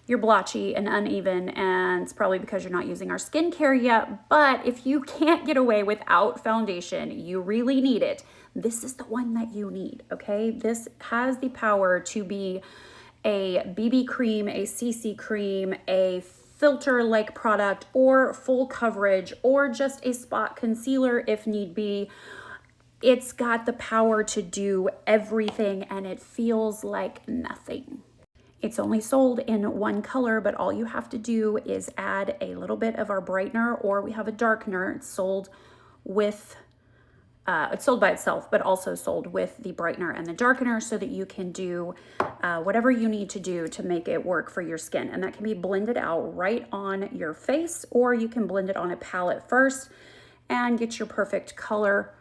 you're blotchy and uneven, and it's probably because you're not using our skincare yet. But if you can't get away without foundation, you really need it. This is the one that you need, okay? This has the power to be a BB cream, a CC cream, a filter-like product, or full coverage, or just a spot concealer if need be. It's got the power to do everything, and it feels like nothing. It's only sold in one color, but all you have to do is add a little bit of our brightener, or we have a darkener. It's sold with, it's sold by itself, but also sold with the brightener and the darkener, so that you can do whatever you need to do to make it work for your skin. And that can be blended out right on your face, or you can blend it on a palette first and get your perfect color.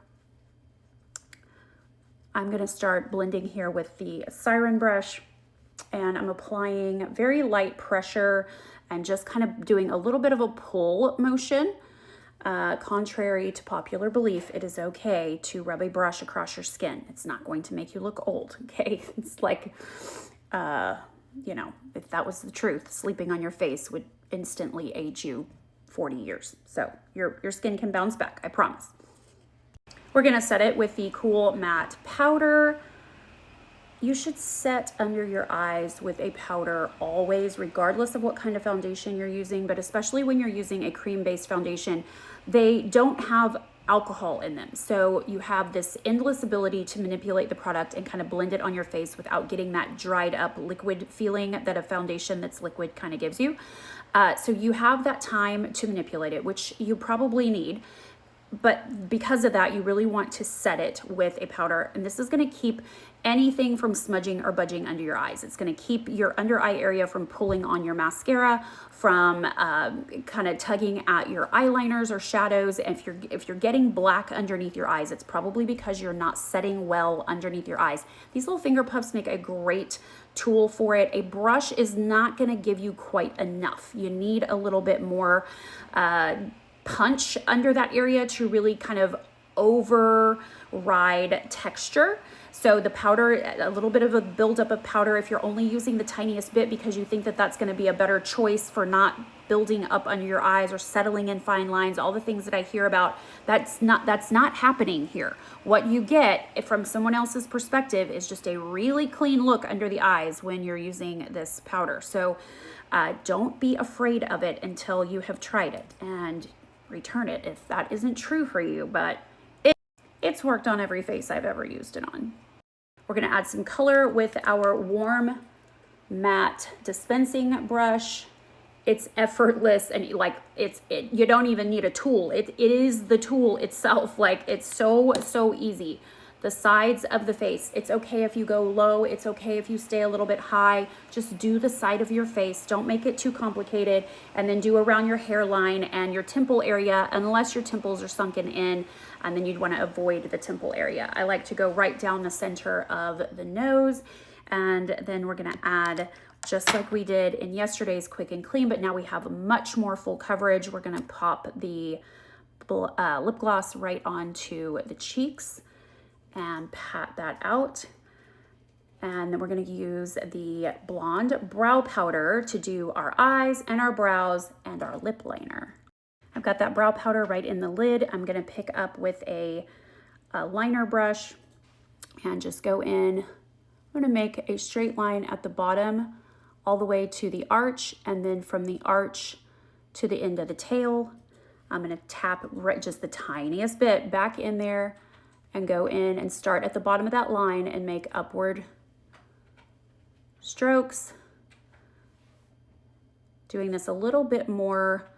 I'm gonna start blending here with the Siren brush, and I'm applying very light pressure and just kind of doing a little bit of a pull motion. Contrary to popular belief, it is okay to rub a brush across your skin. It's not going to make you look old, okay? It's like, you know, if that was the truth, sleeping on your face would instantly age you 40 years. So your skin can bounce back, I promise. We're gonna set it with the Cool Matte Powder. You should set under your eyes with a powder always, regardless of what kind of foundation you're using, but especially when you're using a cream-based foundation. They don't have alcohol in them. So you have this endless ability to manipulate the product and kind of blend it on your face without getting that dried up liquid feeling that a foundation that's liquid kind of gives you. So you have that time to manipulate it, which you probably need. But because of that, you really want to set it with a powder. And this is gonna keep anything from smudging or budging under your eyes. It's gonna keep your under eye area from pulling on your mascara, from kind of tugging at your eyeliners or shadows. And if you're getting black underneath your eyes, it's probably because you're not setting well underneath your eyes. These little finger puffs make a great tool for it. A brush is not gonna give you quite enough. You need a little bit more punch under that area to really kind of override texture. So the powder, a little bit of a buildup of powder, if you're only using the tiniest bit because you think that that's going to be a better choice for not building up under your eyes or settling in fine lines, all the things that I hear about, that's not happening here. What you get from someone else's perspective is just a really clean look under the eyes when you're using this powder. So don't be afraid of it until you have tried it, and return it if that isn't true for you, but it's worked on every face I've ever used it on. We're gonna add some color with our warm matte dispensing brush. It's effortless, and like you don't even need a tool. It is the tool itself. Like, it's so easy. The sides of the face, it's okay if you go low, it's okay if you stay a little bit high. Just do the side of your face, don't make it too complicated, and then do around your hairline and your temple area, unless your temples are sunken in, and then you'd want to avoid the temple area. I like to go right down the center of the nose, and then we're gonna add, just like we did in yesterday's Quick and Clean, but now we have much more full coverage. We're gonna pop the lip gloss right onto the cheeks and pat that out. And then we're gonna use the Blonde Brow Powder to do our eyes and our brows and our lip liner. I've got that brow powder right in the lid. I'm gonna pick up with a liner brush and just go in. I'm gonna make a straight line at the bottom all the way to the arch, and then from the arch to the end of the tail. I'm gonna tap just the tiniest bit back in there and go in and start at the bottom of that line and make upward strokes. Doing this a little bit more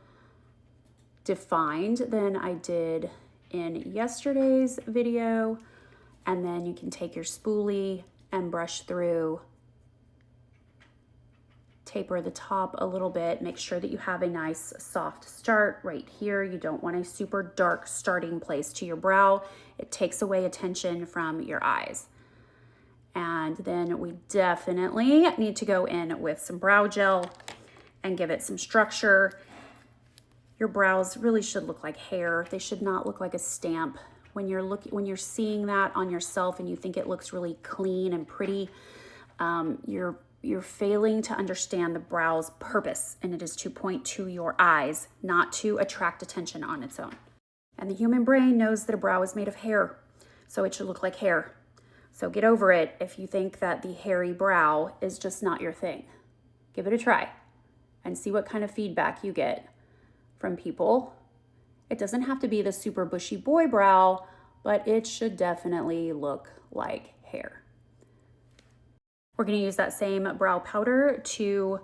defined than I did in yesterday's video. And then you can take your spoolie and brush through, taper the top a little bit, make sure that you have a nice soft start right here. You don't want a super dark starting place to your brow. It takes away attention from your eyes. And then we definitely need to go in with some brow gel and give it some structure. Your brows really should look like hair. They should not look like a stamp. When you're seeing that on yourself and you think it looks really clean and pretty, you're you're failing to understand the brow's purpose, and it is to point to your eyes, not to attract attention on its own. And the human brain knows that a brow is made of hair, so it should look like hair. So get over it if you think that the hairy brow is just not your thing. Give it a try and see what kind of feedback you get from people. It doesn't have to be the super bushy boy brow, but it should definitely look like hair. We're going to use that same brow powder to,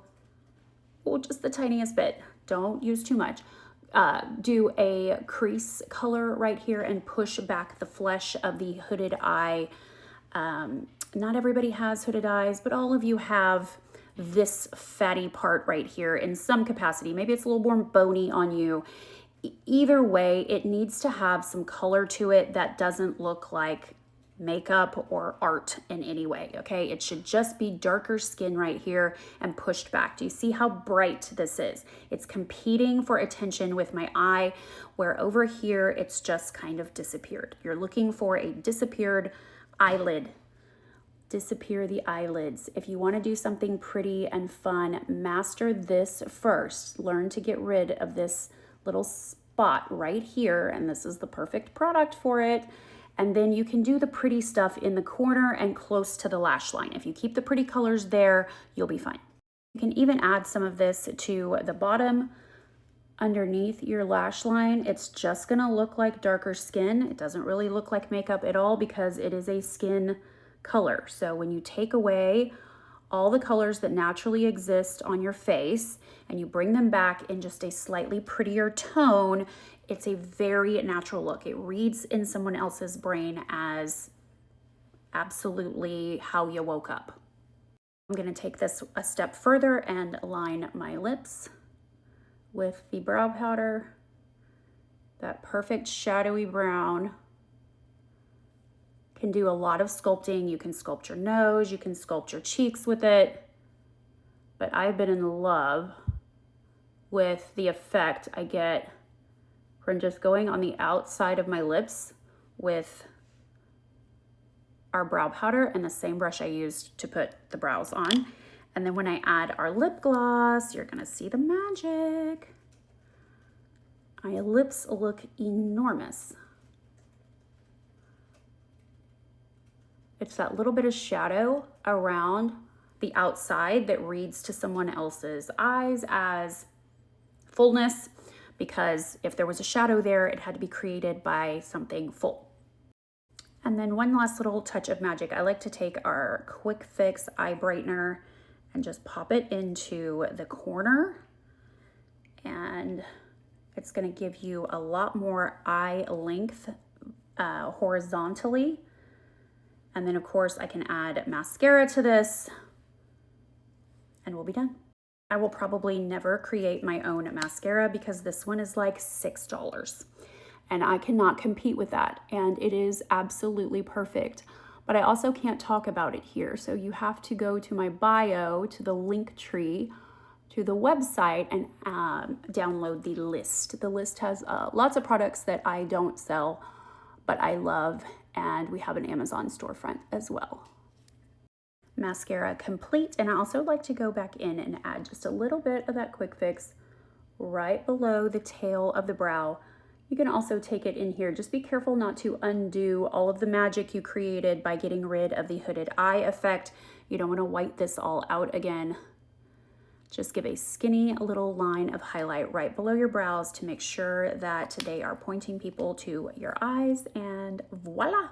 just the tiniest bit. Don't use too much. Do a crease color right here and push back the flesh of the hooded eye. Not everybody has hooded eyes, but all of you have this fatty part right here in some capacity. Maybe it's a little more bony on you. Either way, it needs to have some color to it that doesn't look like makeup or art in any way, okay? It should just be darker skin right here and pushed back. Do you see how bright this is? It's competing for attention with my eye, where over here, it's just kind of disappeared. You're looking for a disappeared eyelid. Disappear the eyelids. If you want to do something pretty and fun, master this first. Learn to get rid of this little spot right here, and this is the perfect product for it. And then you can do the pretty stuff in the corner and close to the lash line. If you keep the pretty colors there, you'll be fine. You can even add some of this to the bottom underneath your lash line. It's just gonna look like darker skin. It doesn't really look like makeup at all because it is a skin color. So when you take away all the colors that naturally exist on your face and you bring them back in just a slightly prettier tone, it's a very natural look. It reads in someone else's brain as absolutely how you woke up. I'm gonna take this a step further and align my lips with the brow powder, that perfect shadowy brown. Can do a lot of sculpting. You can sculpt your nose, you can sculpt your cheeks with it, but I've been in love with the effect I get from just going on the outside of my lips with our brow powder and the same brush I used to put the brows on. And then when I add our lip gloss, you're gonna see the magic. My lips look enormous. It's that little bit of shadow around the outside that reads to someone else's eyes as fullness, because if there was a shadow there, it had to be created by something full. And then one last little touch of magic. I like to take our Quick Fix eye brightener and just pop it into the corner, and it's gonna give you a lot more eye length horizontally. And then of course I can add mascara to this and we'll be done. I will probably never create my own mascara because this one is like $6 and I cannot compete with that. And it is absolutely perfect, but I also can't talk about it here. So you have to go to my bio, to the link tree, to the website and download the list. The list has lots of products that I don't sell, but I love, and we have an Amazon storefront as well. Mascara complete, and I also like to go back in and add just a little bit of that Quick Fix right below the tail of the brow. You can also take it in here. Just be careful not to undo all of the magic you created by getting rid of the hooded eye effect. You don't want to white this all out again. Just give a skinny little line of highlight right below your brows to make sure that they are pointing people to your eyes, and voila!